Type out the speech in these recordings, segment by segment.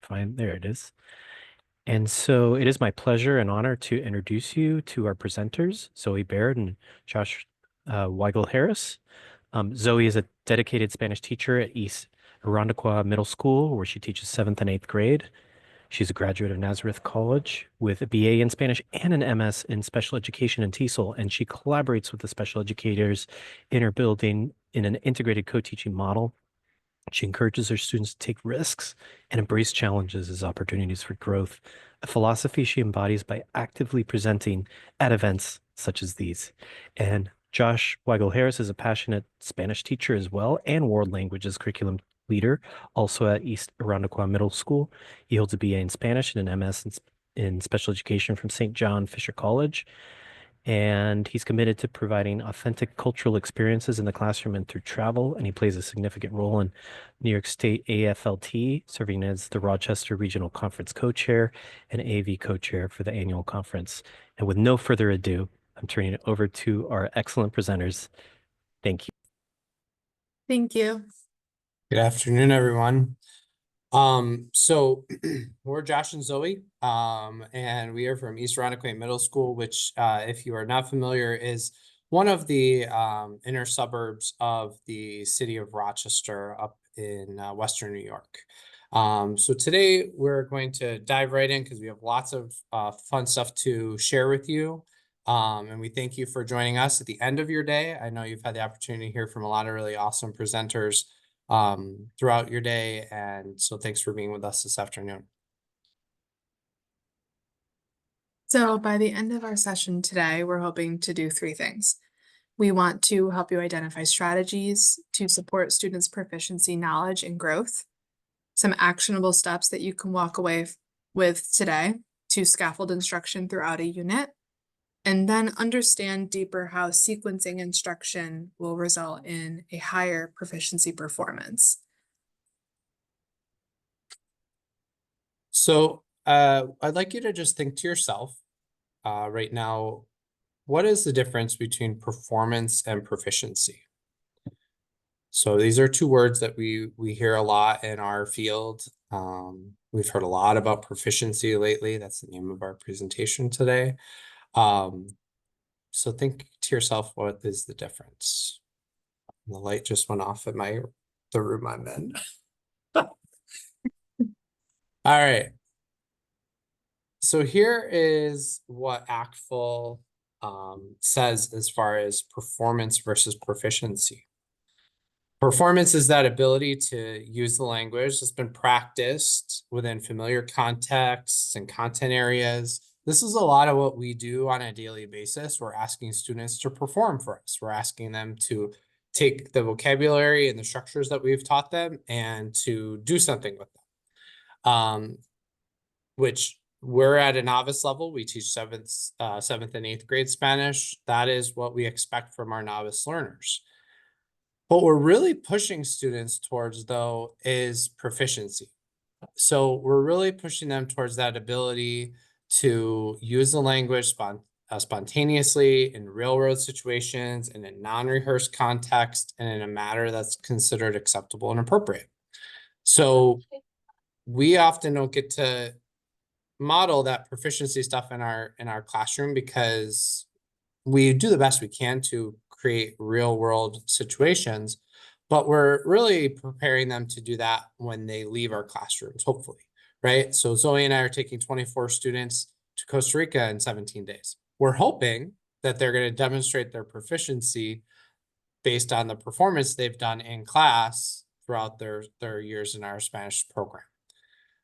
Fine, there it is. And so it is my pleasure and honor to introduce you to our presenters, Zoe Baird and Josh Wigle-Harris. Zoe is a dedicated Spanish teacher at East Irondequoit Middle School, where she teaches 7th and 8th grade. She's a graduate of Nazareth College with a BA in Spanish and an MS in special education in TESOL, and she collaborates with the special educators in her building in an integrated co-teaching model. She encourages her students to take risks and embrace challenges as opportunities for growth, a philosophy she embodies by actively presenting at events such as these. And Josh Wigle-Harris is a passionate Spanish teacher as well and world languages curriculum leader, also at East Irondequoit Middle School. He holds a BA in Spanish and an MS in special education from St. John Fisher College, and he's committed to providing authentic cultural experiences in the classroom and through travel. And he plays a significant role in New York State AFLT, serving as the Rochester Regional Conference co-chair and AV co-chair for the annual conference. And with no further ado, I'm turning it over to our excellent presenters. Thank you. Thank you. Good afternoon, everyone. So we're Josh and Zoe, and we are from East Irondequoit Middle School, which, if you are not familiar, is one of the inner suburbs of the city of Rochester up in Western New York. So today we're going to dive right in because we have lots of fun stuff to share with you. And we thank you for joining us at the end of your day. I know you've had the opportunity to hear from a lot of really awesome presenters throughout your day. And so thanks for being with us this afternoon. So by the end of our session today, we're hoping to do three things. We want to help you identify strategies to support students' proficiency, knowledge, and growth. Some actionable steps that you can walk away with today to scaffold instruction throughout a unit. And then understand deeper how sequencing instruction will result in a higher proficiency performance. So I'd like you to just think to yourself right now, what is the difference between performance and proficiency? So these are two words that we hear a lot in our field. We've heard a lot about proficiency lately. That's the name of our presentation today. So think to yourself, what is the difference? The light just went off at the room I'm in. All right. So here is what ACTFL says as far as performance versus proficiency. Performance is that ability to use the language that's been practiced within familiar contexts and content areas. This is a lot of what we do on a daily basis. We're asking students to perform for us. We're asking them to take the vocabulary and the structures that we've taught them and to do something with them. Which we're at a novice level. We teach 7th and 8th grade Spanish. That is what we expect from our novice learners. What we're really pushing students towards, though, is proficiency. So we're really pushing them towards that ability to use the language spontaneously in real-world situations, in a non-rehearsed context, and in a manner that's considered acceptable and appropriate. So we often don't get to model that proficiency stuff in our classroom because we do the best we can to create real world situations, but we're really preparing them to do that when they leave our classrooms, hopefully, right? So Zoe and I are taking 24 students to Costa Rica in 17 days. We're hoping that they're going to demonstrate their proficiency based on the performance they've done in class throughout their years in our Spanish program.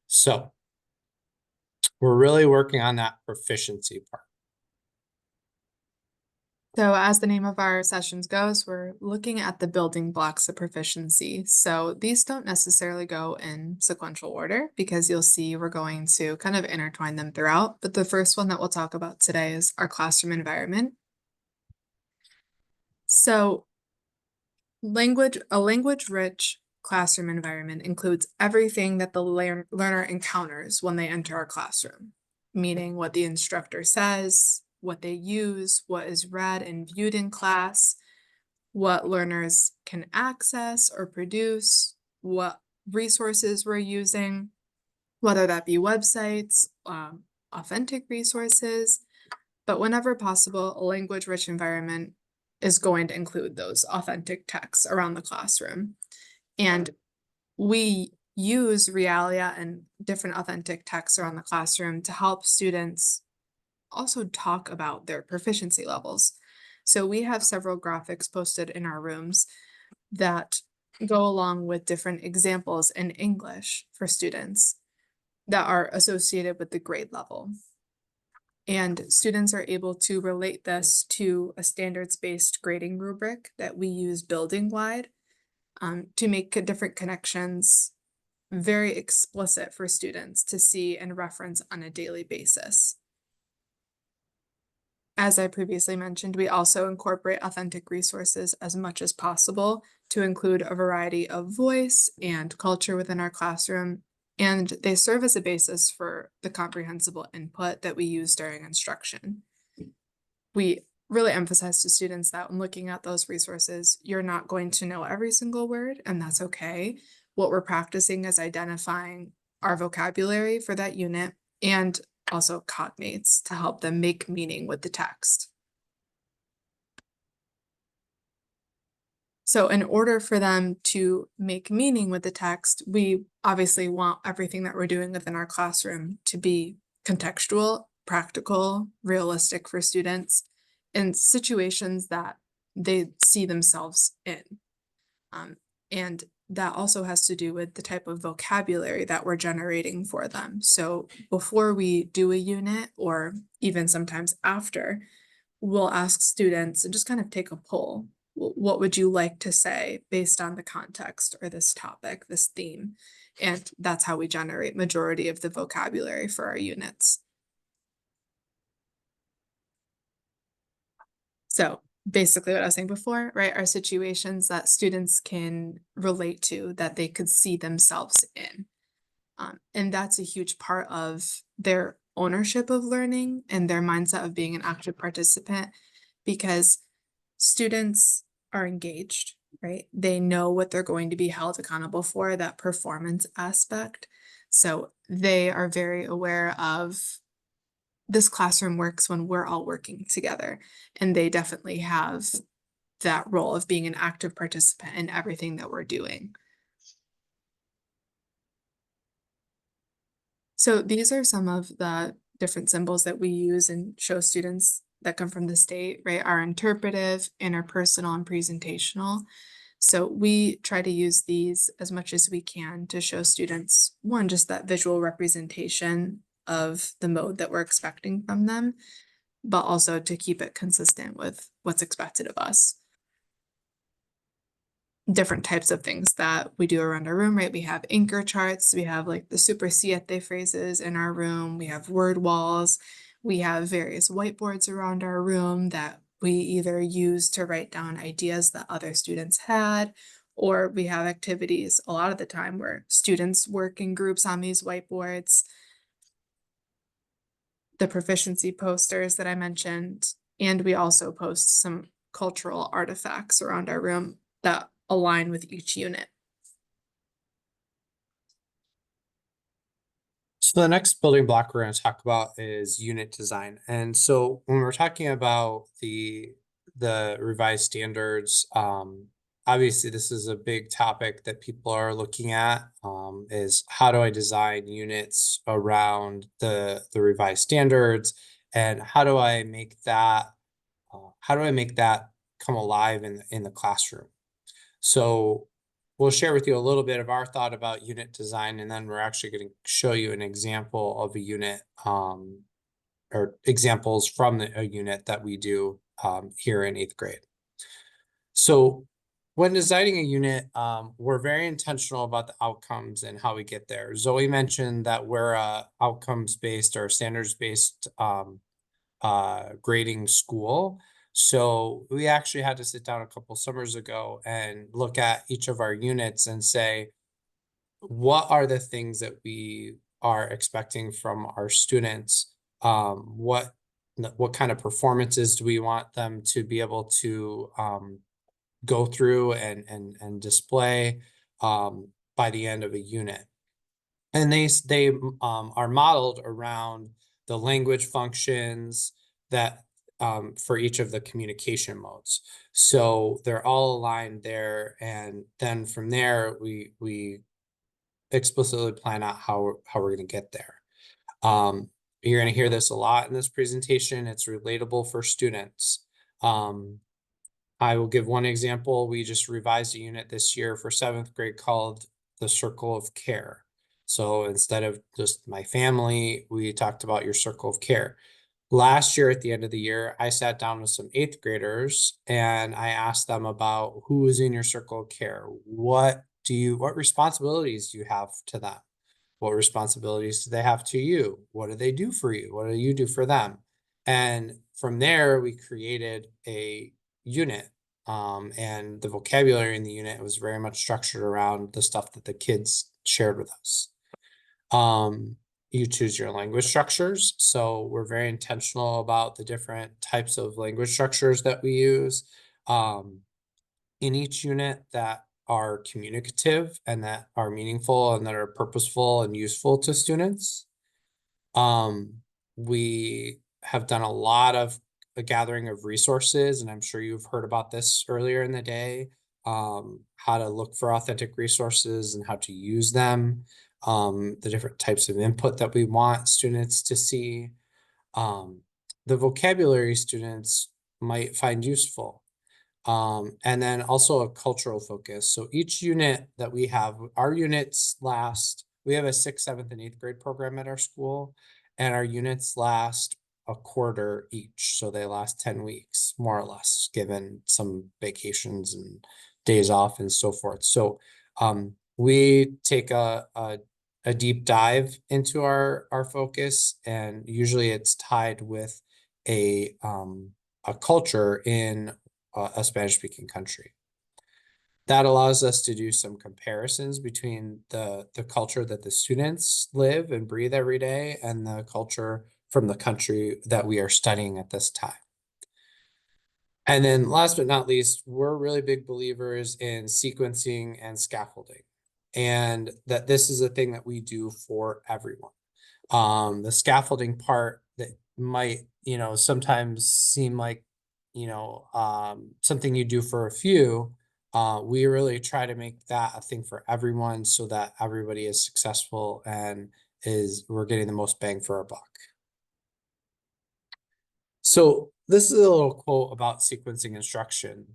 So we're really working on that proficiency part. So as the name of our sessions goes, we're looking at the building blocks of proficiency. So these don't necessarily go in sequential order because you'll see we're going to kind of intertwine them throughout. But the first one that we'll talk about today is our classroom environment. So a language-rich classroom environment includes everything that the learner encounters when they enter our classroom, meaning what the instructor says, what they use, what is read and viewed in class, what learners can access or produce, what resources we're using, whether that be websites, authentic resources, but whenever possible, a language-rich environment is going to include those authentic texts around the classroom. And we use Realia and different authentic texts around the classroom to help students also talk about their proficiency levels. So we have several graphics posted in our rooms that go along with different examples in English for students that are associated with the grade level. And students are able to relate this to a standards-based grading rubric that we use building-wide to make different connections very explicit for students to see and reference on a daily basis. As I previously mentioned, we also incorporate authentic resources as much as possible to include a variety of voice and culture within our classroom, and they serve as a basis for the comprehensible input that we use during instruction. We really emphasize to students that when looking at those resources, you're not going to know every single word, and that's okay. What we're practicing is identifying our vocabulary for that unit and also cognates to help them make meaning with the text. So in order for them to make meaning with the text, we obviously want everything that we're doing within our classroom to be contextual, practical, realistic for students in situations that they see themselves in. And that also has to do with the type of vocabulary that we're generating for them. So before we do a unit, or even sometimes after, we'll ask students and just kind of take a poll. What would you like to say based on the context or this topic, this theme? And that's how we generate majority of the vocabulary for our units. So basically what I was saying before, right, are situations that students can relate to, that they could see themselves in. And that's a huge part of their ownership of learning and their mindset of being an active participant, because students are engaged, right? They know what they're going to be held accountable for, that performance aspect. So they are very aware of this classroom works when we're all working together, and they definitely have that role of being an active participant in everything that we're doing. So these are some of the different symbols that we use and show students that come from the state, right? Our interpretive, interpersonal, and presentational. So we try to use these as much as we can to show students, one, just that visual representation of the mode that we're expecting from them, but also to keep it consistent with what's expected of us. Different types of things that we do around our room, right? We have anchor charts, we have like the super siete phrases in our room, we have word walls, we have various whiteboards around our room that we either use to write down ideas that other students had, or we have activities a lot of the time where students work in groups on these whiteboards. The proficiency posters that I mentioned, and we also post some cultural artifacts around our room that align with each unit. So the next building block we're going to talk about is unit design. And so when we're talking about the revised standards, obviously this is a big topic that people are looking at, is how do I design units around the revised standards, and how do I make that come alive in the classroom? So we'll share with you a little bit of our thought about unit design, and then we're actually going to show you an example of a unit, or examples from a unit that we do here in 8th grade. So when designing a unit, we're very intentional about the outcomes and how we get there. Zoey mentioned that we're a outcomes-based or standards-based grading school. So we actually had to sit down a couple summers ago and look at each of our units and say, what are the things that we are expecting from our students? What kind of performances do we want them to be able to go through and display by the end of a unit? And they are modeled around the language functions that for each of the communication modes. So they're all aligned there, and then from there we explicitly plan out how we're going to get there. You're going to hear this a lot in this presentation. It's relatable for students. I will give one example. We just revised a unit this year for 7th grade called the Circle of Care. So instead of just my family, we talked about your circle of care. Last year at the end of the year, I sat down with some 8th graders and I asked them about who is in your circle of care. What responsibilities do you have to them? What responsibilities do they have to you? What do they do for you? What do you do for them? And from there, we created a unit. And the vocabulary in the unit was very much structured around the stuff that the kids shared with us. You choose your language structures. So we're very intentional about the different types of language structures that we use in each unit that are communicative and that are meaningful and that are purposeful and useful to students. We have done a lot of a gathering of resources, and I'm sure you've heard about this earlier in the day, how to look for authentic resources and how to use them, the different types of input that we want students to see, the vocabulary students might find useful. And then also a cultural focus. So each unit that we have, our units last, we have a 6th, 7th, and 8th grade program at our school, and our units last a quarter each. So they last 10 weeks, more or less, given some vacations and days off and so forth. So we take a deep dive into our focus, and usually it's tied with a culture in a Spanish-speaking country. That allows us to do some comparisons between the culture that the students live and breathe every day and the culture from the country that we are studying at this time. And then last but not least, we're really big believers in sequencing and scaffolding, and that this is a thing that we do for everyone. The scaffolding part that might, sometimes seem like, something you do for a few, we really try to make that a thing for everyone so that everybody is successful and we're getting the most bang for our buck. So this is a little quote about sequencing instruction.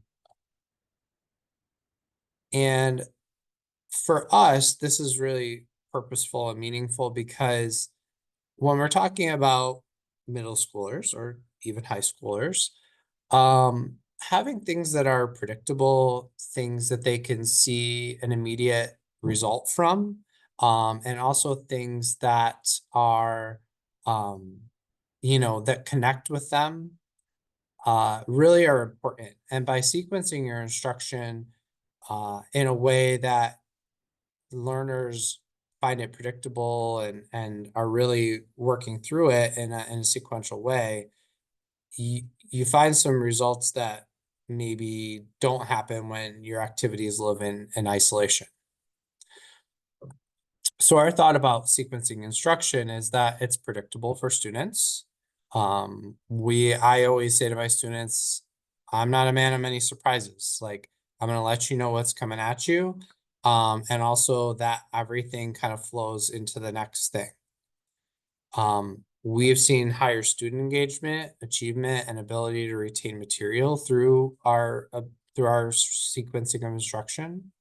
And for us, this is really purposeful and meaningful because when we're talking about middle schoolers or even high schoolers, having things that are predictable, things that they can see an immediate result from, and also things that are, that connect with them, really are important. And by sequencing your instruction in a way that learners find it predictable and are really working through it in a sequential way, you find some results that maybe don't happen when your activities live in isolation. So our thought about sequencing instruction is that it's predictable for students. I always say to my students, I'm not a man of many surprises. Like, I'm going to let you know what's coming at you. And also that everything kind of flows into the next thing. We've seen higher student engagement, achievement, and ability to retain material through our sequencing of instruction.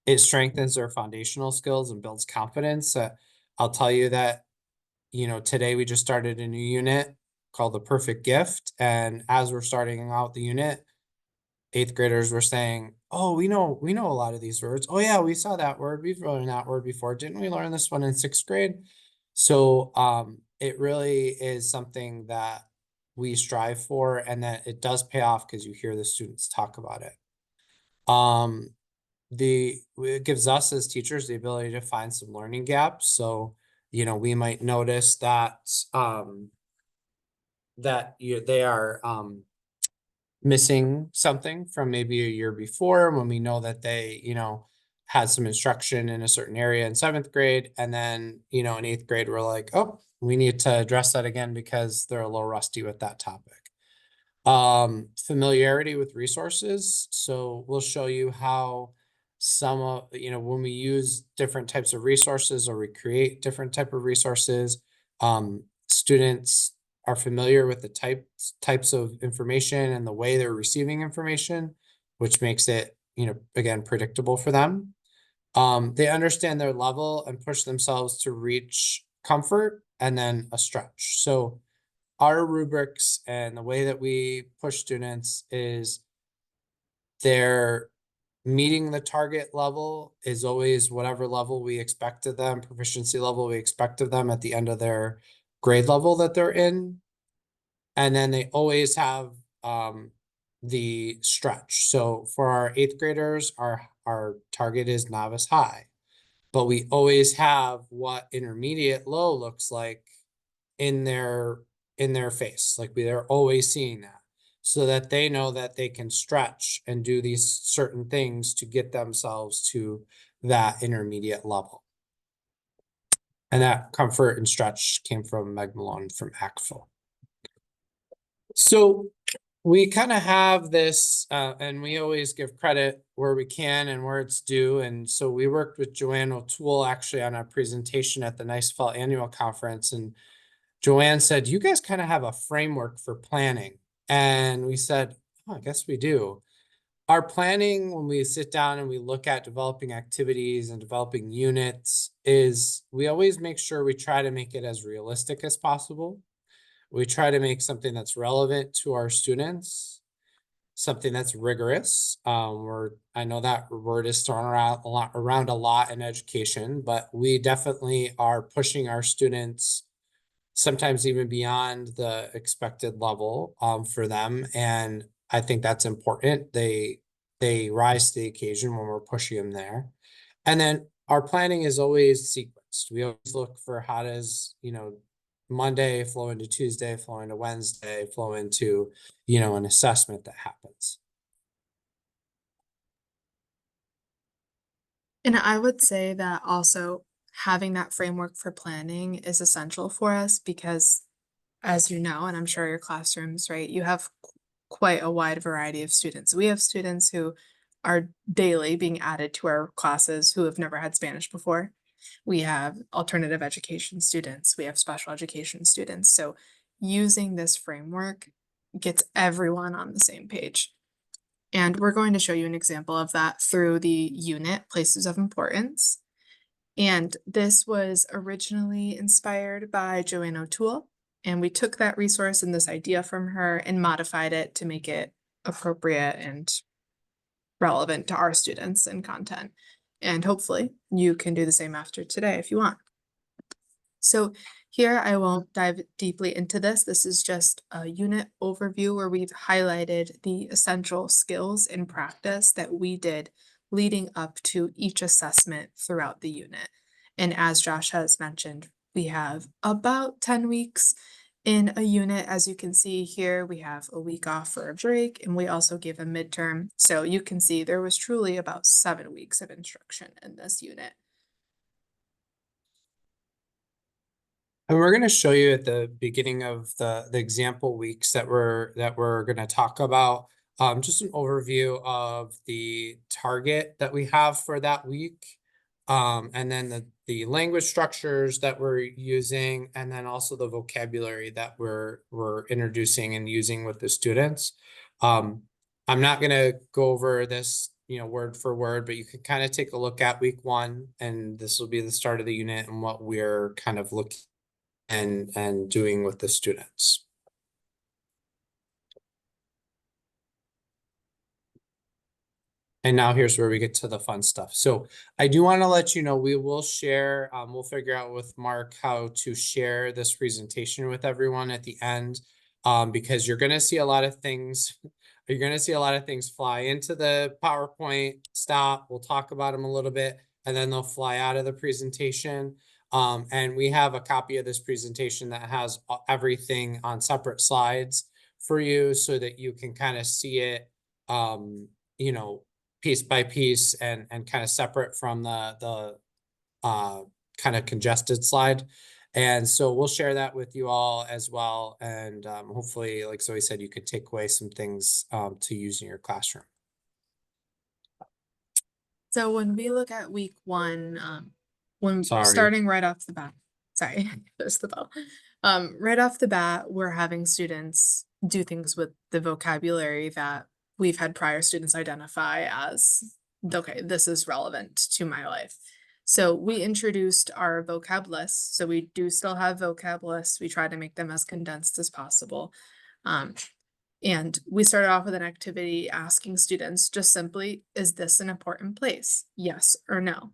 It strengthens their foundational skills and builds confidence. I'll tell you that, today we just started a new unit called the Perfect Gift. And as we're starting out the unit, 8th graders were saying, oh, we know a lot of these words. Oh yeah, we saw that word. We've learned that word before. Didn't we learn this one in 6th grade? So it really is something that we strive for, and that it does pay off because you hear the students talk about it. It gives us as teachers the ability to find some learning gaps. So, we might notice that they are missing something from maybe a year before, when we know that they, had some instruction in a certain area in 7th grade, and then, in 8th grade, we're like, oh, we need to address that again because they're a little rusty with that topic. Familiarity with resources. So we'll show you how some of, when we use different types of resources or we create different type of resources, students are familiar with the types of information and the way they're receiving information, which makes it, again, predictable for them. They understand their level and push themselves to reach comfort and then a stretch. So our rubrics and the way that we push students is they're meeting the target level is always whatever level we expect of them, proficiency level we expect of them at the end of their grade level that they're in. And then they always have the stretch. So for our 8th graders, our target is novice high, but we always have what intermediate low looks like in their face. Like they're always seeing that so that they know that they can stretch and do these certain things to get themselves to that intermediate level. And that comfort and stretch came from Meg Malone from ACFL. So we kind of have this, and we always give credit where we can and where it's due. And so we worked with Joanne O'Toole actually on a presentation at the NICEFL annual conference. And Joanne said, you guys kind of have a framework for planning. And we said, oh, I guess we do. Our planning, when we sit down and we look at developing activities and developing units, is we always make sure we try to make it as realistic as possible. We try to make something that's relevant to our students, something that's rigorous. I know that word is thrown around a lot in education, but we definitely are pushing our students sometimes even beyond the expected level for them. And I think that's important. They rise to the occasion when we're pushing them there. And then our planning is always sequenced. We always look for how does, Monday flow into Tuesday, flow into Wednesday, flow into, an assessment that happens. And I would say that also having that framework for planning is essential for us because, as you know, and I'm sure your classrooms, right, you have quite a wide variety of students. We have students who are daily being added to our classes who have never had Spanish before. We have alternative education students. We have special education students. So using this framework gets everyone on the same page. And we're going to show you an example of that through the unit Places of Importance. And this was originally inspired by Joanne O'Toole. And we took that resource and this idea from her and modified it to make it appropriate and relevant to our students and content. And hopefully you can do the same after today if you want. So here I won't dive deeply into this. This is just a unit overview where we've highlighted the essential skills in practice that we did leading up to each assessment throughout the unit. And as Josh has mentioned, we have about 10 weeks in a unit. As you can see here, we have a week off for a break, and we also give a midterm. So you can see there was truly about 7 weeks of instruction in this unit. And we're going to show you at the beginning of the example weeks that we're going to talk about, just an overview of the target that we have for that week, and then the language structures that we're using, and then also the vocabulary that we're introducing and using with the students. I'm not going to go over this, word for word, but you can kind of take a look at week 1, and this will be the start of the unit and what we're kind of looking and doing with the students. And now here's where we get to the fun stuff. So I do want to let you know, we will share, we'll figure out with Mark how to share this presentation with everyone at the end, because you're going to see a lot of things. You're going to see a lot of things fly into the PowerPoint, stop, we'll talk about them a little bit, and then they'll fly out of the presentation. And we have a copy of this presentation that has everything on separate slides for you so that you can kind of see it, piece by piece and kind of separate from the kind of congested slide. And so we'll share that with you all as well. And hopefully, like Zoe said, you could take away some things to use in your classroom. So when we look at week one, when Sorry. starting right off the bat, sorry, there's the bell. Right off the bat, we're having students do things with the vocabulary that we've had prior students identify as, okay, this is relevant to my life. So we introduced our vocab lists. So we do still have vocab lists. We try to make them as condensed as possible. And we started off with an activity asking students just simply, is this an important place? Yes or no.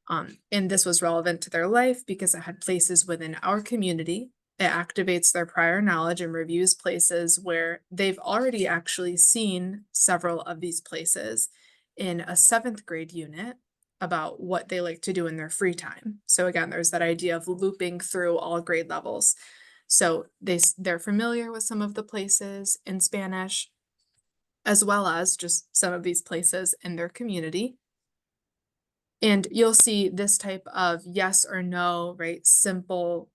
And this was relevant to their life because it had places within our community. It activates their prior knowledge and reviews places where they've already actually seen several of these places in a 7th grade unit about what they like to do in their free time. So again, there's that idea of looping through all grade levels. So they're familiar with some of the places in Spanish, as well as just some of these places in their community. And you'll see this type of yes or no, right? Simple,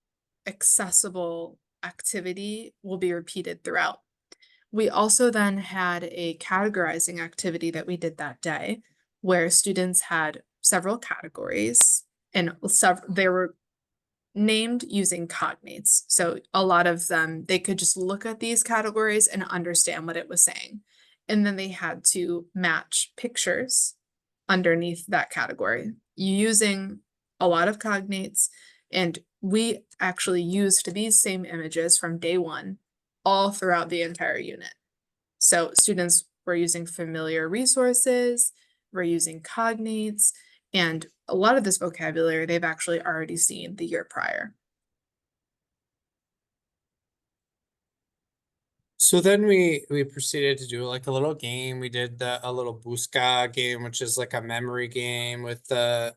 accessible activity will be repeated throughout. We also then had a categorizing activity that we did that day where students had several categories and they were named using cognates. So a lot of them, they could just look at these categories and understand what it was saying. And then they had to match pictures underneath that category using a lot of cognates. And we actually used these same images from day one all throughout the entire unit. So students were using familiar resources, we're using cognates, and a lot of this vocabulary they've actually already seen the year prior. So then we proceeded to do like a little game. We did a little Busca game, which is like a memory game with the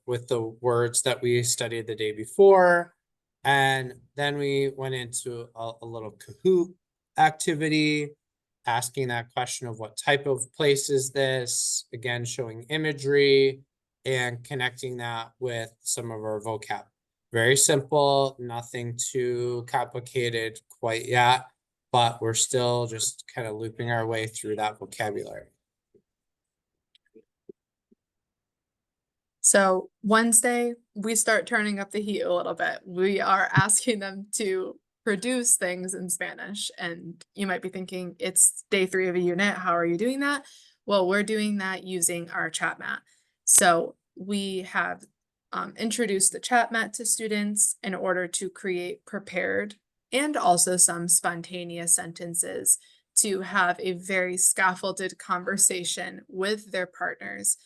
words that we studied the day before. And then we went into a little Kahoot activity, asking that question of what type of place is this? Again, showing imagery and connecting that with some of our vocab. Very simple, nothing too complicated quite yet, but we're still just kind of looping our way through that vocabulary. So Wednesday, we start turning up the heat a little bit. We are asking them to produce things in Spanish. And you might be thinking, it's day 3 of a unit. How are you doing that? Well, we're doing that using our chat mat. So we have introduced the chat mat to students in order to create prepared and also some spontaneous sentences to have a very scaffolded conversation with their partners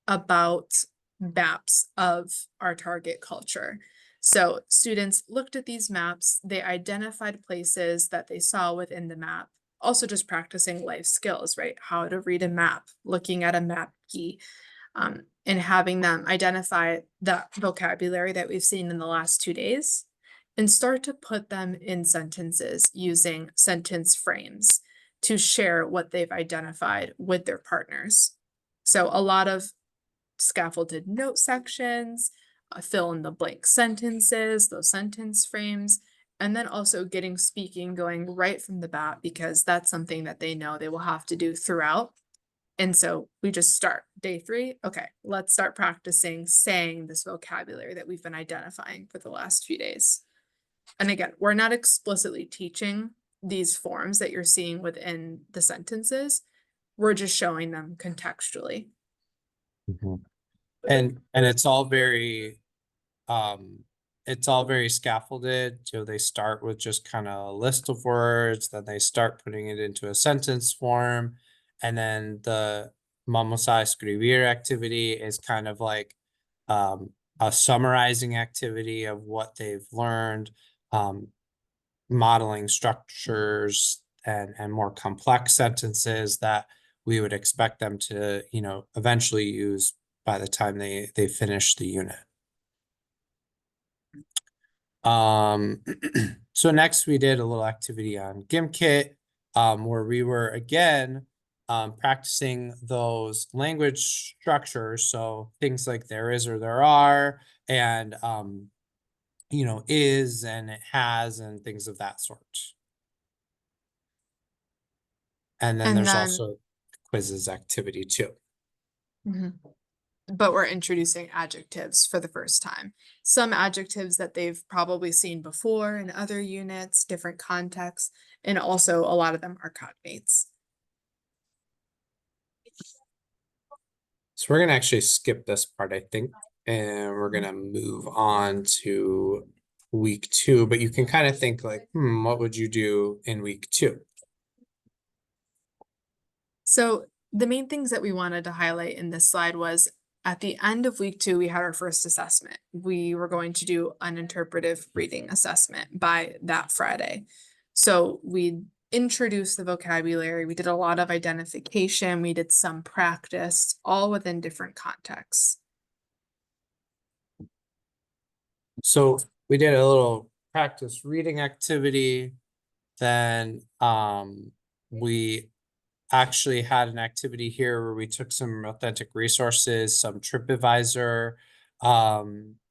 about maps of our target culture. So students looked at these maps, they identified places that they saw within the map, also just practicing life skills, right? How to read a map, looking at a map key, and having them identify that vocabulary that we've seen in the last 2 days and start to put them in sentences using sentence frames to share what they've identified with their partners. So a lot of scaffolded note sections, fill in the blank sentences, those sentence frames, and then also getting speaking going right from the bat because that's something that they know they will have to do throughout. And so we just start day 3. Okay, let's start practicing saying this vocabulary that we've been identifying for the last few days. And again, we're not explicitly teaching these forms that you're seeing within the sentences. We're just showing them contextually. And it's all very scaffolded. So they start with just kind of a list of words, then they start putting it into a sentence form. And then the vamos a escribir activity is kind of like a summarizing activity of what they've learned, modeling structures and more complex sentences that we would expect them to, eventually use by the time they finish the unit. So next we did a little activity on GimKit, where we were again practicing those language structures. So things like there is or there are, and is and it has and things of that sort. And then And there's then, also quizzes activity too. mhm. But we're introducing adjectives for the first time. Some adjectives that they've probably seen before in other units, different contexts, and also a lot of them are cognates. So we're gonna actually skip this part, I think, and we're gonna move on to week 2, but you can kind of think like, what would you do in week 2? So the main things that we wanted to highlight in this slide was at the end of week 2, we had our first assessment. We were going to do an interpretive reading assessment by that Friday. So we introduced the vocabulary. We did a lot of identification. We did some practice, all within different contexts. So we did a little practice reading activity. Then we actually had an activity here where we took some authentic resources, some TripAdvisor,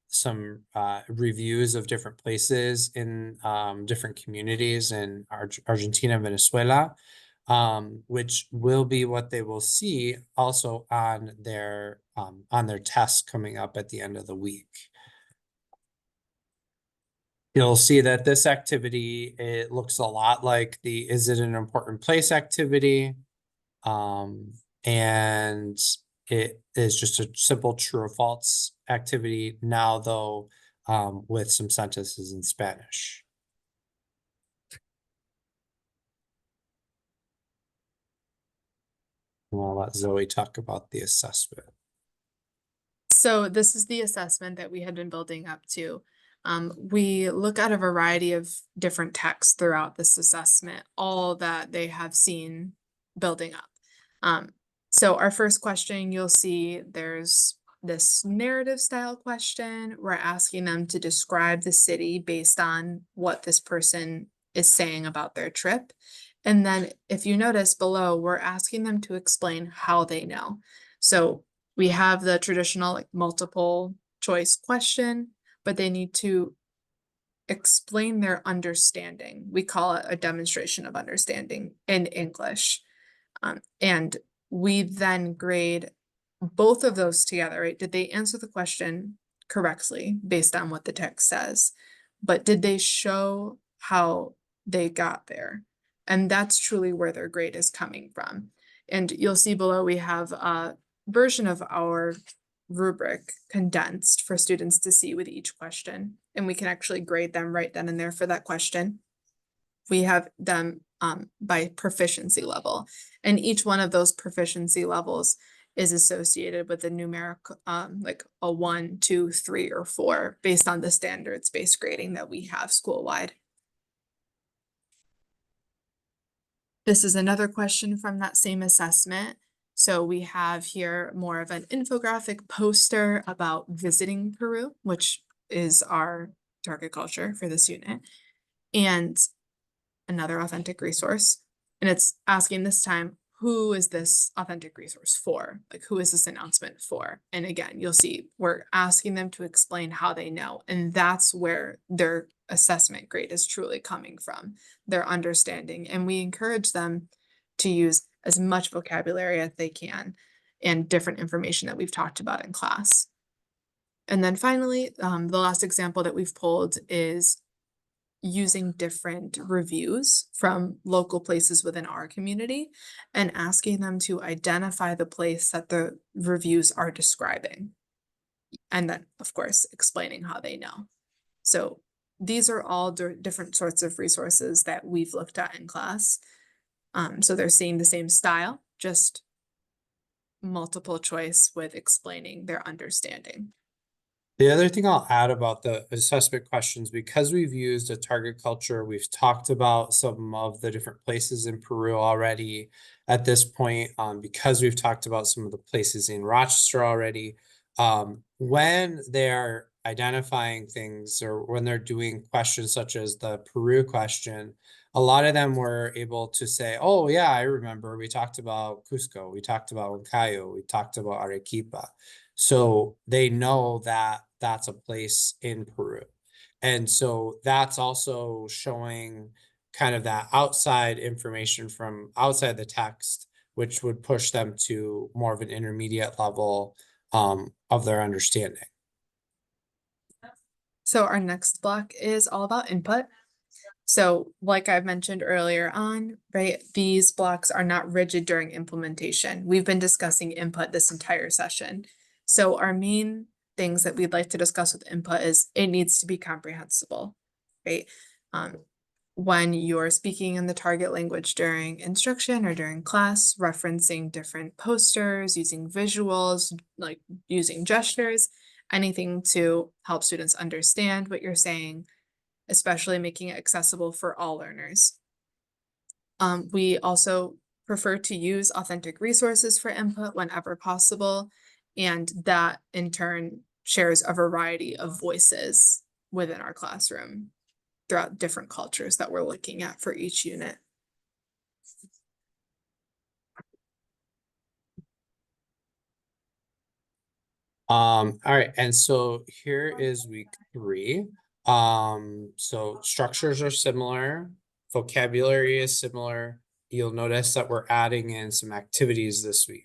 some reviews of different places in different communities in Argentina and Venezuela, which will be what they will see also on their test coming up at the end of the week. You'll see that this activity, it looks a lot like the is it an important place activity. And it is just a simple true or false activity now, though, with some sentences in Spanish. And I'll let Zoey talk about the assessment. So this is the assessment that we had been building up to. We look at a variety of different texts throughout this assessment, all that they have seen building up. So our first question, you'll see there's this narrative style question. We're asking them to describe the city based on what this person is saying about their trip. And then if you notice below, we're asking them to explain how they know. So we have the traditional like multiple choice question, but they need to explain their understanding. We call it a demonstration of understanding in English. And we then grade both of those together, right? Did they answer the question correctly based on what the text says? But did they show how they got there? And that's truly where their grade is coming from. And you'll see below we have a version of our rubric condensed for students to see with each question. And we can actually grade them right then and there for that question. We have them by proficiency level. And each one of those proficiency levels is associated with a numeric, like a 1, 2, 3, or 4, based on the standards-based grading that we have school-wide. This is another question from that same assessment. So we have here more of an infographic poster about visiting Peru, which is our target culture for this unit, and another authentic resource. And it's asking this time, who is this authentic resource for? Like, who is this announcement for? And again, you'll see we're asking them to explain how they know. And that's where their assessment grade is truly coming from, their understanding. And we encourage them to use as much vocabulary as they can and different information that we've talked about in class. And then finally, the last example that we've pulled is using different reviews from local places within our community and asking them to identify the place that the reviews are describing. And then, of course, explaining how they know. So these are all different sorts of resources that we've looked at in class. So they're seeing the same style, just multiple choice with explaining their understanding. The other thing I'll add about the assessment questions, because we've used a target culture, we've talked about some of the different places in Peru already at this point, because we've talked about some of the places in Rochester already. When they're identifying things, or when they're doing questions such as the Peru question, a lot of them were able to say, oh yeah, I remember we talked about Cusco, we talked about Huancayo, we talked about Arequipa. So they know that that's a place in Peru. And so that's also showing kind of that outside information from outside the text, which would push them to more of an intermediate level of their understanding. So our next block is all about input. So like I've mentioned earlier on, right, these blocks are not rigid during implementation. We've been discussing input this entire session. So our main things that we'd like to discuss with input is it needs to be comprehensible, right? When you're speaking in the target language during instruction or during class, referencing different posters, using visuals, like using gestures, anything to help students understand what you're saying, especially making it accessible for all learners. We also prefer to use authentic resources for input whenever possible, and that in turn shares a variety of voices within our classroom throughout different cultures that we're looking at for each unit. All right, and so here is week 3. So structures are similar, vocabulary is similar. You'll notice that we're adding in some activities this week.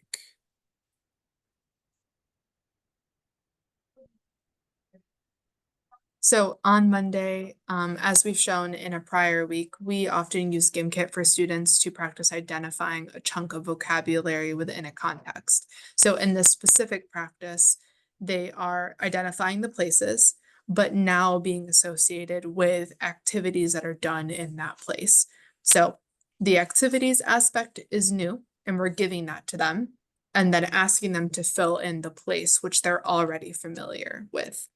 So on Monday, as we've shown in a prior week, we often use GimKit for students to practice identifying a chunk of vocabulary within a context. So in this specific practice, they are identifying the places, but now being associated with activities that are done in that place. So the activities aspect is new, and we're giving that to them, and then asking them to fill in the place which they're already familiar with.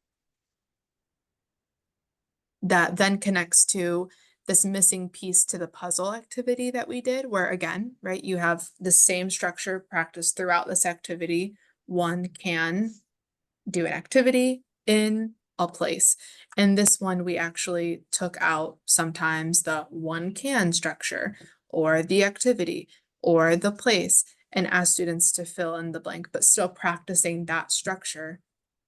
That then connects to this missing piece to the puzzle activity that we did, where again, right, you have the same structure practiced throughout this activity. One can do an activity in a place. In this one, we actually took out sometimes the one can structure or the activity or the place and asked students to fill in the blank, but still practicing that structure.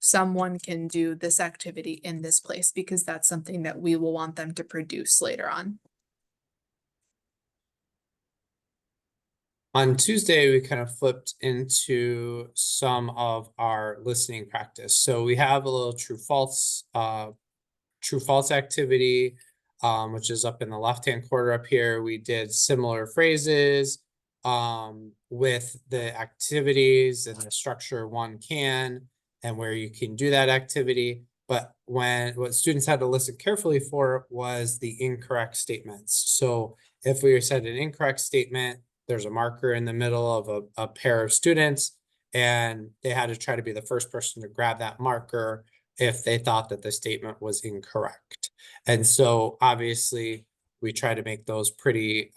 Someone can do this activity in this place because that's something that we will want them to produce later on. On Tuesday, we kind of flipped into some of our listening practice. So we have a little true false activity, which is up in the left-hand corner up here. We did similar phrases with the activities and the structure one can, and where you can do that activity. But what students had to listen carefully for was the incorrect statements. So if we said an incorrect statement, there's a marker in the middle of a pair of students, and they had to try to be the first person to grab that marker if they thought that the statement was incorrect. And so obviously we try to make those pretty,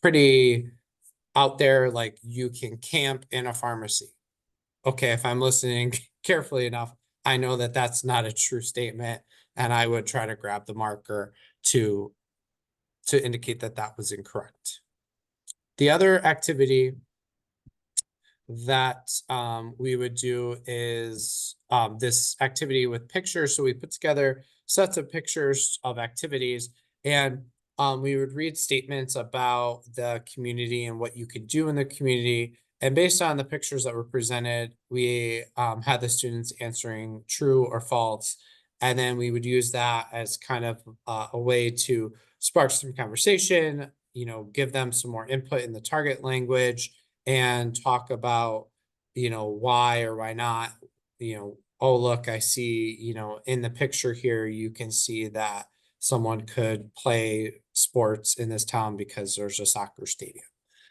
pretty out there, like you can camp in a pharmacy. Okay, if I'm listening carefully enough, I know that that's not a true statement, and I would try to grab the marker to indicate that that was incorrect. The other activity that we would do is this activity with pictures. So we put together sets of pictures of activities, and we would read statements about the community and what you could do in the community. And based on the pictures that were presented, we had the students answering true or false. And then we would use that as kind of a way to spark some conversation, give them some more input in the target language, and talk about, why or why not, oh, look, I see, in the picture here, you can see that someone could play sports in this town because there's a soccer stadium.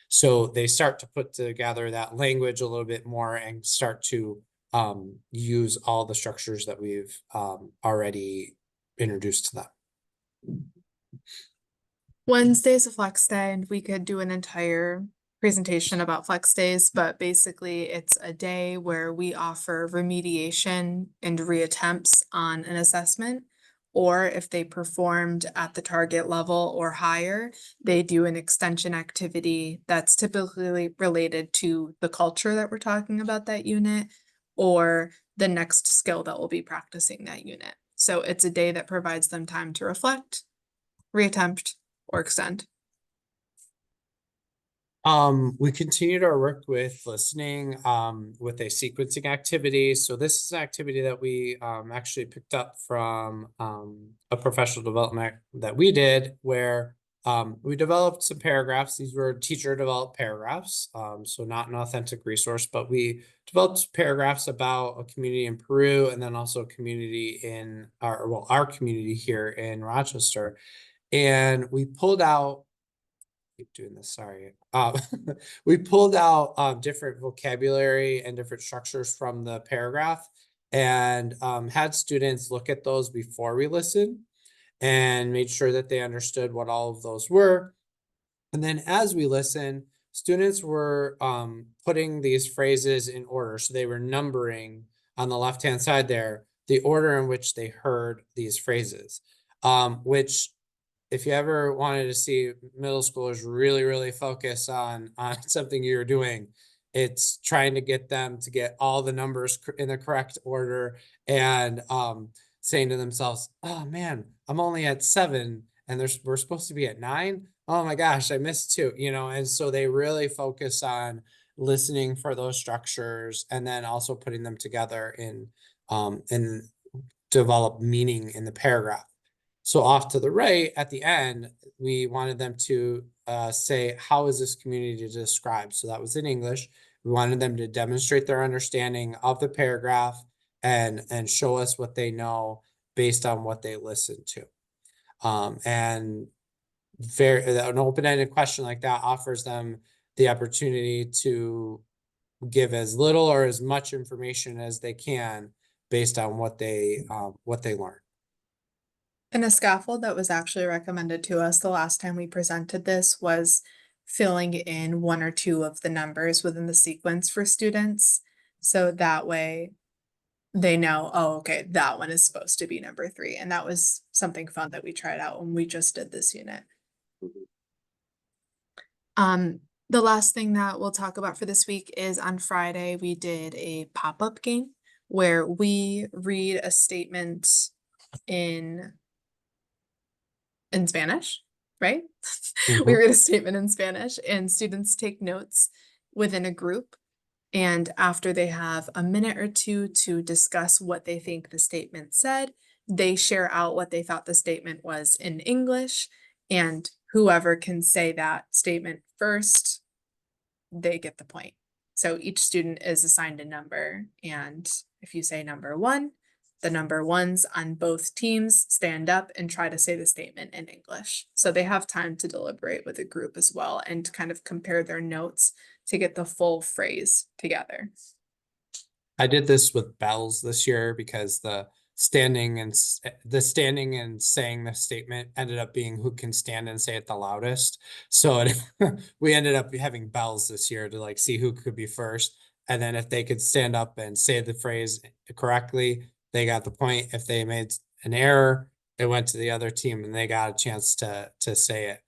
So they start to put together that language a little bit more and start to use all the structures that we've already introduced to them. Wednesday's a flex day, and we could do an entire presentation about flex days, but basically it's a day where we offer remediation and reattempts on an assessment. Or if they performed at the target level or higher, they do an extension activity that's typically related to the culture that we're talking about that unit or the next skill that we'll be practicing that unit. So it's a day that provides them time to reflect, reattempt, or extend. We continued our work with listening, with a sequencing activity. So this is an activity that we actually picked up from a professional development that we did, where we developed some paragraphs. These were teacher developed paragraphs, so not an authentic resource, but we developed paragraphs about a community in Peru and then also a community in our community here in Rochester. And we pulled out, keep doing this, sorry. We pulled out different vocabulary and different structures from the paragraph and had students look at those before we listened and made sure that they understood what all of those were. And then as we listened, students were putting these phrases in order. So they were numbering on the left-hand side there, the order in which they heard these phrases, which if you ever wanted to see middle schoolers really focus on something you're doing, it's trying to get them to get all the numbers in the correct order and saying to themselves, oh man, I'm only at 7 and we're supposed to be at 9. Oh my gosh, I missed 2, and so they really focus on listening for those structures and then also putting them together in develop meaning in the paragraph. So off to the right at the end, we wanted them to say, how is this community described? So that was in English. We wanted them to demonstrate their understanding of the paragraph and show us what they know based on what they listened to. And an open-ended question like that offers them the opportunity to give as little or as much information as they can based on what they learn. And a scaffold that was actually recommended to us the last time we presented this was filling in 1 or 2 of the numbers within the sequence for students. So that way they know, oh, okay, that one is supposed to be number 3. And that was something fun that we tried out when we just did this unit. The last thing that we'll talk about for this week is on Friday, we did a pop-up game where we read a statement in Spanish, right? We read a statement in Spanish and students take notes within a group. And after they have a minute or 2 to discuss what they think the statement said, they share out what they thought the statement was in English. And whoever can say that statement first, they get the point. So each student is assigned a number. And if you say number 1, the number 1s on both teams stand up and try to say the statement in English. So they have time to deliberate with a group as well and kind of compare their notes to get the full phrase together. I did this with bells this year because the standing and saying the statement ended up being who can stand and say it the loudest. So we ended up having bells this year to like see who could be first. And then if they could stand up and say the phrase correctly, they got the point. If they made an error, it went to the other team and they got a chance to say it.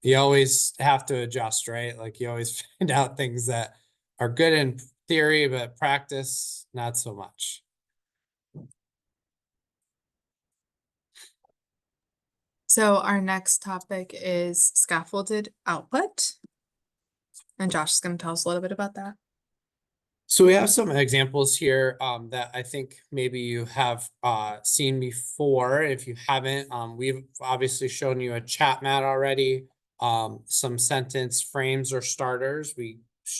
You always have to adjust, right? Like you always find out things that are good in theory, but practice, not so much. So our next topic is scaffolded output. And Josh is going to tell us a little bit about that. So we have some examples here that I think maybe you have seen before. If you haven't, we've obviously shown you a chat mat already, some sentence frames or starters. We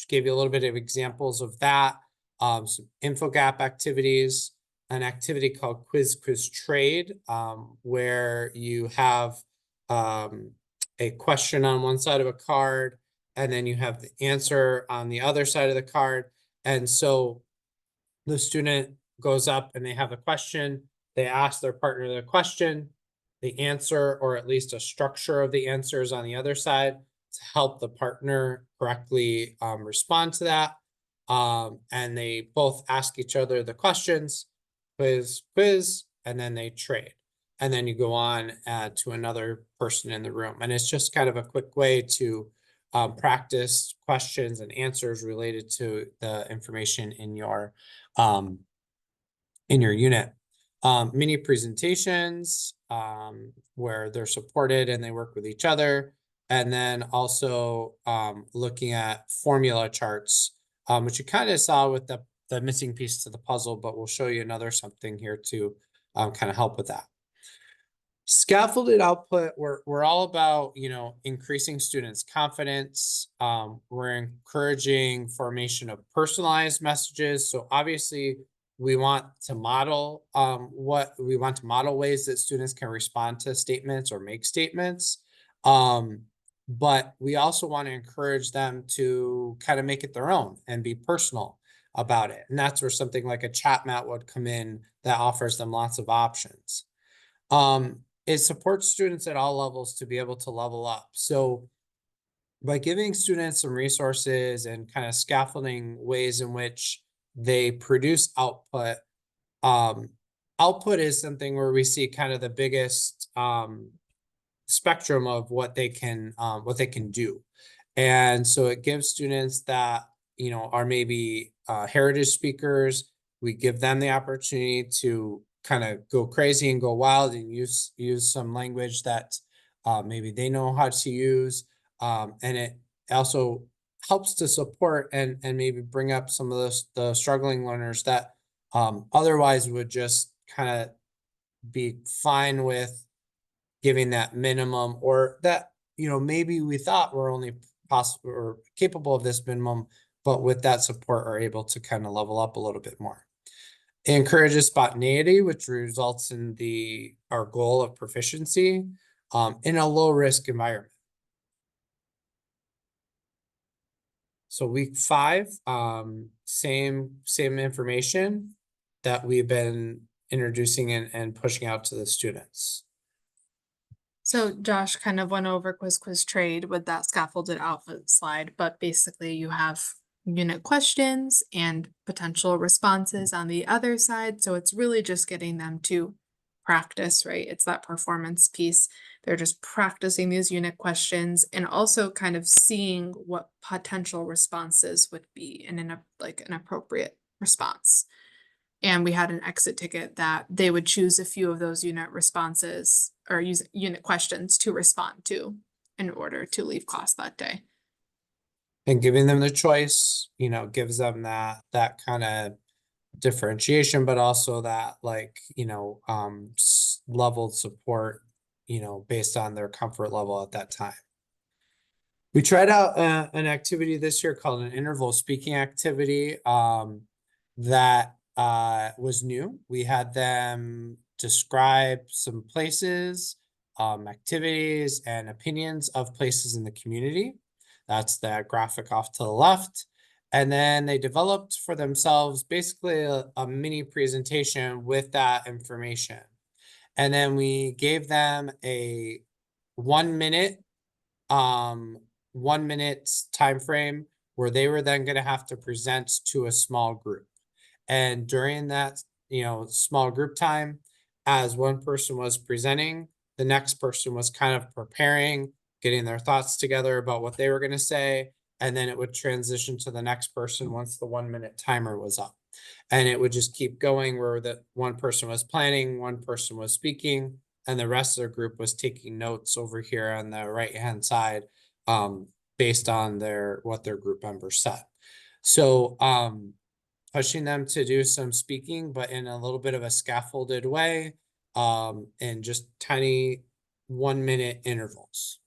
gave you a little bit of examples of that, some infogap activities, an activity called quiz trade, where you have a question on one side of a card, and then you have the answer on the other side of the card. And so the student goes up and they have a question, they ask their partner the question, the answer, or at least a structure of the answers on the other side to help the partner correctly respond to that. And they both ask each other the questions, quiz, and then they trade. And then you go on to another person in the room. And it's just kind of a quick way to practice questions and answers related to the information in your unit. Mini presentations where they're supported and they work with each other. And then also looking at formula charts, which you kind of saw with the missing piece to the puzzle, but we'll show you another something here to kind of help with that. Scaffolded output, we're all about, increasing students' confidence. We're encouraging formation of personalized messages. So obviously we want to model ways that students can respond to statements or make statements. But we also want to encourage them to kind of make it their own and be personal about it. And that's where something like a chat mat would come in that offers them lots of options. It supports students at all levels to be able to level up. So by giving students some resources and kind of scaffolding ways in which they produce output, output is something where we see kind of the biggest spectrum of what they can do. And so it gives students that, are maybe heritage speakers, we give them the opportunity to kind of go crazy and go wild and use some language that maybe they know how to use. And it also helps to support and maybe bring up some of the struggling learners that otherwise would just kind of be fine with giving that minimum, or that, maybe we thought we're only possible or capable of this minimum, but with that support are able to kind of level up a little bit more. It encourages spontaneity, which results in our goal of proficiency in a low risk environment. So week 5, same information that we've been introducing and pushing out to the students. So Josh kind of went over quiz trade with that scaffolded output slide, but basically you have unit questions and potential responses on the other side. So it's really just getting them to practice, right? It's that performance piece. They're just practicing these unit questions and also kind of seeing what potential responses would be in an appropriate response. And we had an exit ticket that they would choose a few of those unit responses or use unit questions to respond to in order to leave class that day. And giving them the choice, gives them that kind of differentiation, but also that leveled support, based on their comfort level at that time. We tried out an activity this year called an interval speaking activity that was new. We had them describe some places, activities, and opinions of places in the community. That's that graphic off to the left. And then they developed for themselves basically a mini presentation with that information. And then we gave them a 1 minute time frame where they were then going to have to present to a small group. And during that, small group time, as one person was presenting, the next person was kind of preparing, getting their thoughts together about what they were going to say. And then it would transition to the next person once the 1 minute timer was up. And it would just keep going where the one person was planning, one person was speaking, and the rest of the group was taking notes over here on the right-hand side, based on what their group members said. So pushing them to do some speaking, but in a little bit of a scaffolded way, and just tiny 1 minute intervals.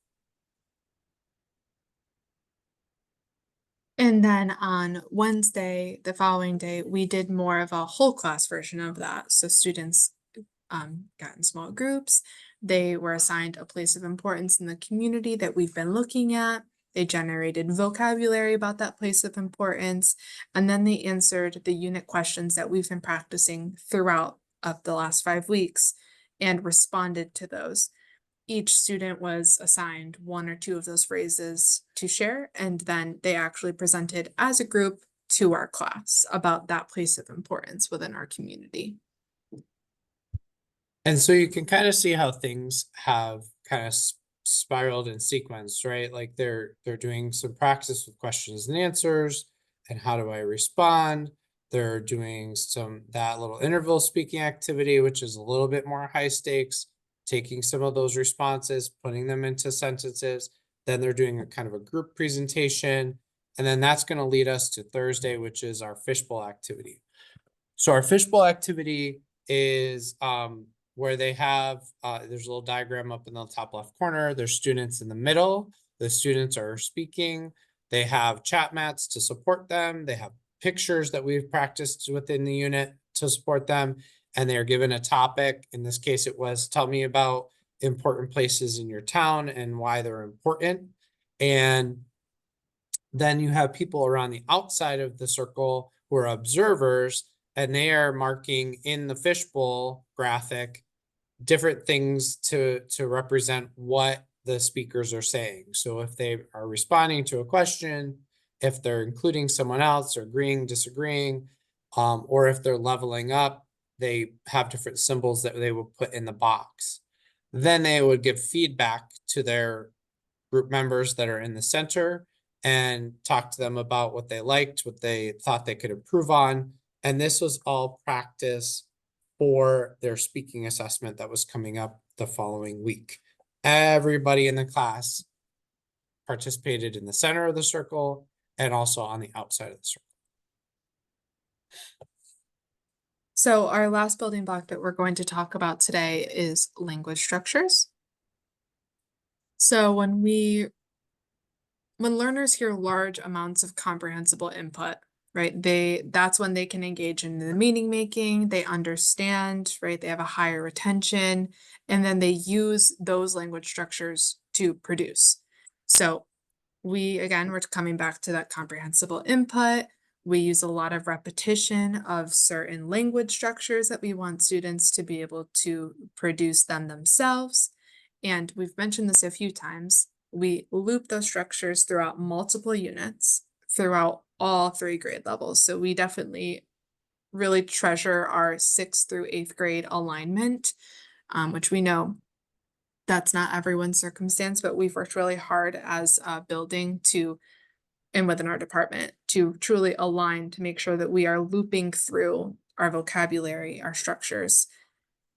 And then on Wednesday, the following day, we did more of a whole class version of that. So students got in small groups. They were assigned a place of importance in the community that we've been looking at. They generated vocabulary about that place of importance. And then they answered the unit questions that we've been practicing throughout of the last 5 weeks and responded to those. each student was assigned one or two of those phrases to share, and then they actually presented as a group to our class about that place of importance within our community. And so you can kind of see how things have kind of spiraled in sequence, right? Like they're doing some practice with questions and answers, and how do I respond? They're doing that little interval speaking activity, which is a little bit more high stakes, taking some of those responses, putting them into sentences. Then they're doing a kind of a group presentation. And then that's going to lead us to Thursday, which is our fishbowl activity. So our fishbowl activity is where they have, there's a little diagram up in the top left corner. There's students in the middle. The students are speaking. They have chat mats to support them. They have pictures that we've practiced within the unit to support them. And they're given a topic. In this case, it was tell me about important places in your town and why they're important. And then you have people around the outside of the circle who are observers, and they are marking in the fishbowl graphic different things to represent what the speakers are saying. So if they are responding to a question, if they're including someone else, or agreeing, disagreeing, or if they're leveling up, they have different symbols that they will put in the box. Then they would give feedback to their group members that are in the center and talk to them about what they liked, what they thought they could improve on. And this was all practice for their speaking assessment that was coming up the following week. Everybody in the class participated in the center of the circle and also on the outside of the circle. So our last building block that we're going to talk about today is language structures. So when learners hear large amounts of comprehensible input, right, that's when they can engage in the meaning making, they understand, right, they have a higher retention, and then they use those language structures to produce. So we're coming back to that comprehensible input. We use a lot of repetition of certain language structures that we want students to be able to produce them themselves. And we've mentioned this a few times. We loop those structures throughout multiple units throughout all 3 grade levels. So we definitely really treasure our 6th through 8th grade alignment, which we know that's not everyone's circumstance, but we've worked really hard as a building and within our department to truly align to make sure that we are looping through our vocabulary, our structures,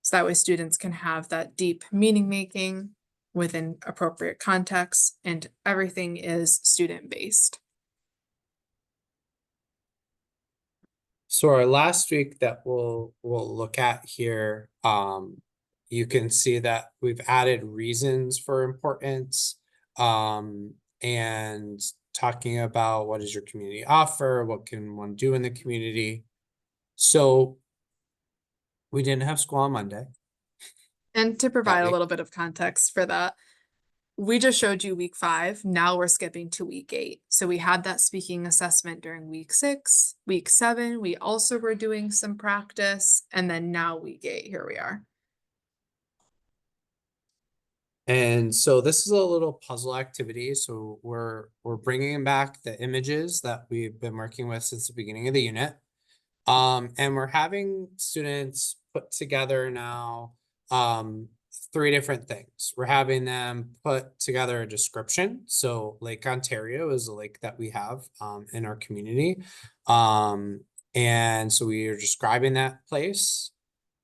so that way students can have that deep meaning making within appropriate contexts, and everything is student-based. So our last week that we'll look at here, you can see that we've added reasons for importance, and talking about what does your community offer, what can one do in the community. So we didn't have school on Monday. And to provide a little bit of context for that, we just showed you week 5. Now we're skipping to week 8. So we had that speaking assessment during week 6, week 7. We also were doing some practice. And then now week 8, here we are. And so this is a little puzzle activity. So we're bringing back the images that we've been working with since the beginning of the unit. And we're having students put together now 3 different things. We're having them put together a description. So Lake Ontario is a lake that we have in our community. And so we are describing that place.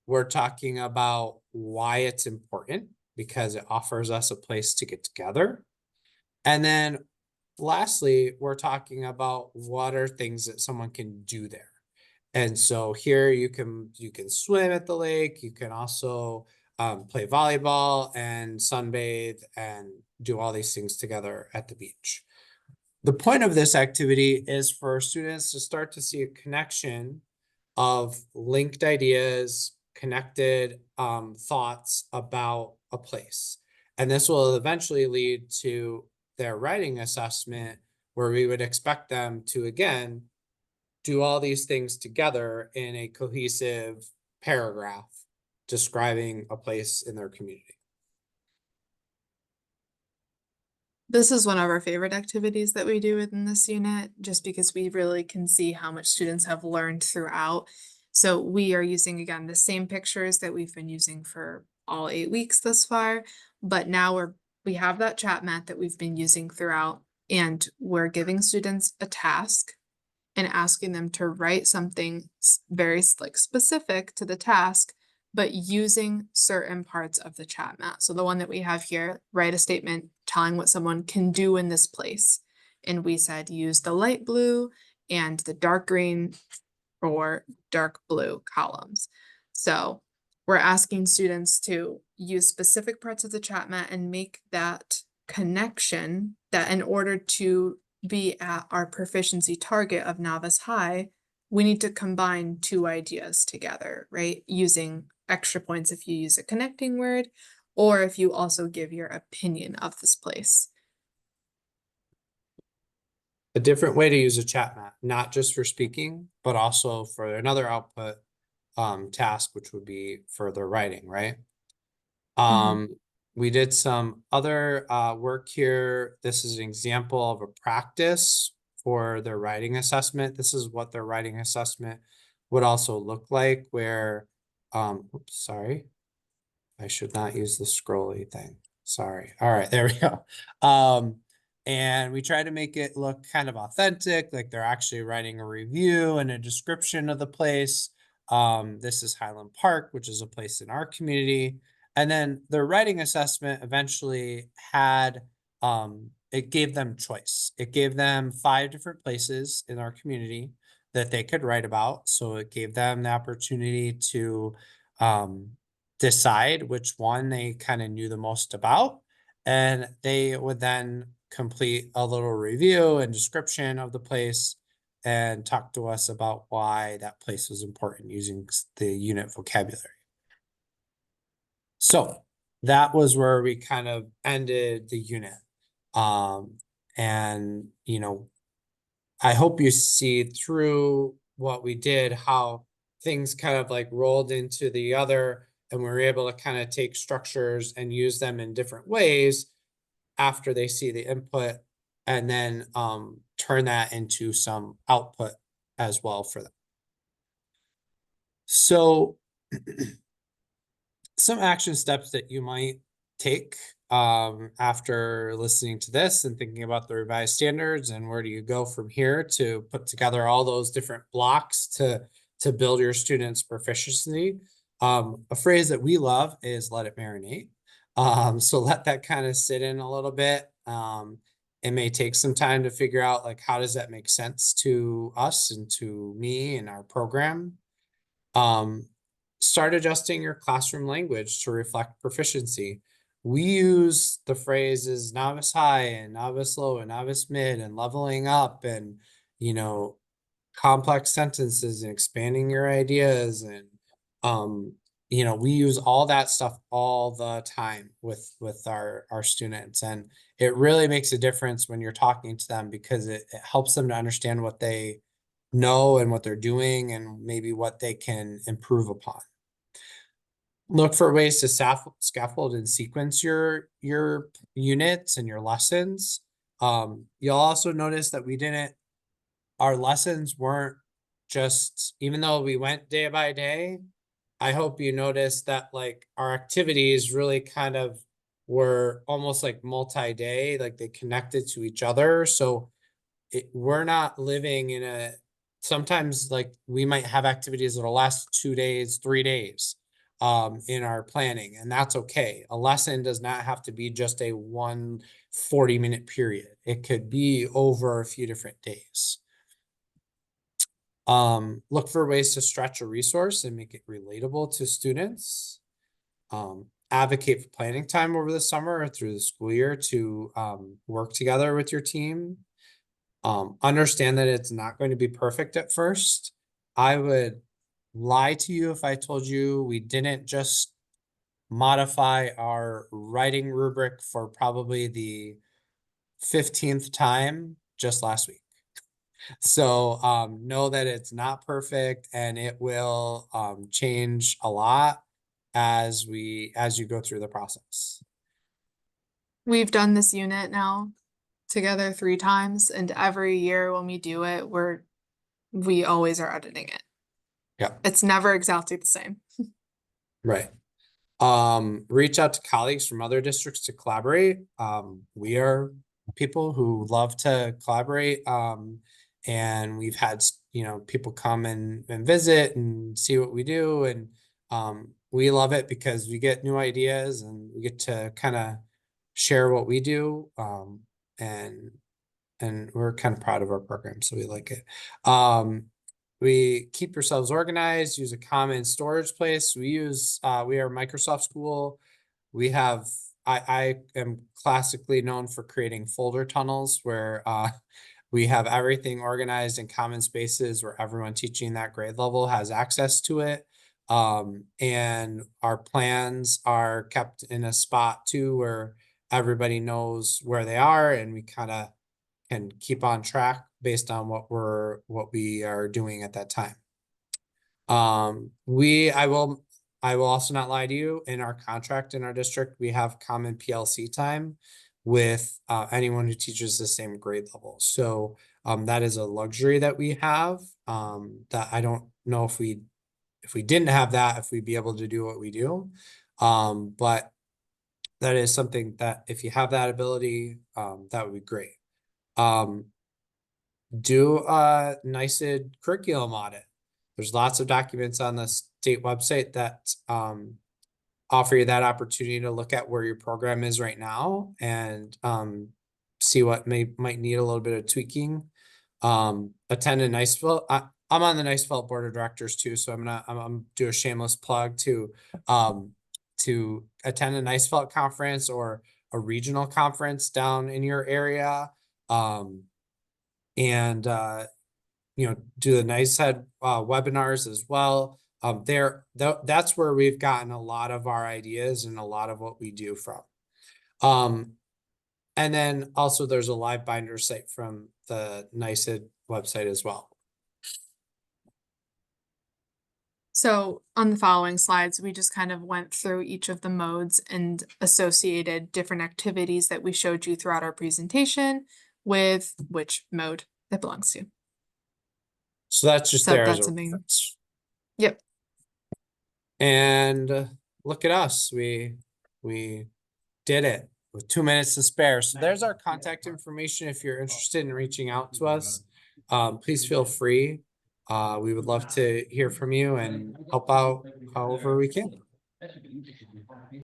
We're talking about why it's important, because it offers us a place to get together. And then lastly, we're talking about what are things that someone can do there. And so here you can swim at the lake. You can also play volleyball and sunbathe and do all these things together at the beach. The point of this activity is for students to start to see a connection of linked ideas, connected thoughts about a place. And this will eventually lead to their writing assessment, where we would expect them to, again, do all these things together in a cohesive paragraph describing a place in their community. This is one of our favorite activities that we do within this unit, just because we really can see how much students have learned throughout. So we are using, again, the same pictures that we've been using for all 8 weeks thus far, but now we have that chat mat that we've been using throughout, and we're giving students a task and asking them to write something very like specific to the task, but using certain parts of the chat mat. So the one that we have here, write a statement telling what someone can do in this place. And we said use the light blue and the dark green or dark blue columns. So we're asking students to use specific parts of the chat mat and make that connection that in order to be at our proficiency target of novice high, we need to combine two ideas together, right? Using extra points if you use a connecting word, or if you also give your opinion of this place. A different way to use a chat mat, not just for speaking, but also for another output task, which would be further writing, right? We did some other work here. This is an example of a practice for their writing assessment. This is what their writing assessment would also look like, where, oops, sorry. I should not use the scrolly thing. Sorry. All right, there we go. And we try to make it look kind of authentic, like they're actually writing a review and a description of the place. This is Highland Park, which is a place in our community. And then the writing assessment eventually had, it gave them choice. It gave them 5 different places in our community that they could write about. So it gave them the opportunity to decide which one they kind of knew the most about. And they would then complete a little review and description of the place and talk to us about why that place was important using the unit vocabulary. So that was where we kind of ended the unit. And, you know, I hope you see through what we did, how things kind of like rolled into the other, and we were able to kind of take structures and use them in different ways after they see the input, and then turn that into some output as well for them. So some action steps that you might take after listening to this and thinking about the revised standards, and where do you go from here to put together all those different blocks to build your students' proficiency. A phrase that we love is let it marinate. So let that kind of sit in a little bit. It may take some time to figure out, like, how does that make sense to us and to me and our program? Start adjusting your classroom language to reflect proficiency. We use the phrases novice high and novice low and novice mid and leveling up, and, you know, complex sentences and expanding your ideas. And, you know, we use all that stuff all the time with our students. And it really makes a difference when you're talking to them, because it helps them to understand what they know and what they're doing and maybe what they can improve upon. Look for ways to scaffold and sequence your units and your lessons. You'll also notice that our lessons weren't just, even though we went day by day, I hope you noticed that, like, our activities really kind of were almost like multi-day, like they connected to each other. So we're not living in sometimes, like, we might have activities that'll last 2 days, 3 days in our planning, and that's okay. A lesson does not have to be just a 40-minute period. It could be over a few different days. Look for ways to stretch a resource and make it relatable to students. Advocate for planning time over the summer or through the school year to work together with your team. Understand that it's not going to be perfect at first. I would lie to you if I told you we didn't just modify our writing rubric for probably the 15th time just last week. So know that it's not perfect, and it will change a lot as you go through the process. We've done this unit now together 3 times, and every year when we do it, we always are editing it. Yeah. It's never exactly the same. Right. Reach out to colleagues from other districts to collaborate. We are people who love to collaborate. And we've had, people come and visit and see what we do. And we love it because we get new ideas and we get to kind of share what we do. And we're kind of proud of our program, so we like it. We keep yourselves organized, use a common storage place. We are a Microsoft school. I am classically known for creating folder tunnels where we have everything organized in common spaces where everyone teaching that grade level has access to it. And our plans are kept in a spot too where everybody knows where they are, and we kind of can keep on track based on what we are doing at that time. I will also not lie to you, in our contract in our district, we have common PLC time with anyone who teaches the same grade level. So that is a luxury that we have, that I don't know if we didn't have that, if we'd be able to do what we do. But that is something that if you have that ability, that would be great. Do a NYSED curriculum audit. There's lots of documents on the state website that offer you that opportunity to look at where your program is right now and see what might need a little bit of tweaking. Attend a NYSEFILT. I'm on the NYSEFILT board of directors too, so I'm do a shameless plug to attend a NYSEFILT conference or a regional conference down in your area. And do the NYSED webinars as well. That's where we've gotten a lot of our ideas and a lot of what we do from. And then also there's a live binder site from the NYSED website as well. So on the following slides, we just kind of went through each of the modes and associated different activities that we showed you throughout our presentation with which mode it belongs to. So that's just So there as that's a something. reference. Yep. And look at us. We did it with 2 minutes to spare. So there's our contact information. If you're interested in reaching out to us, please feel free. We would love to hear from you and help out however we can.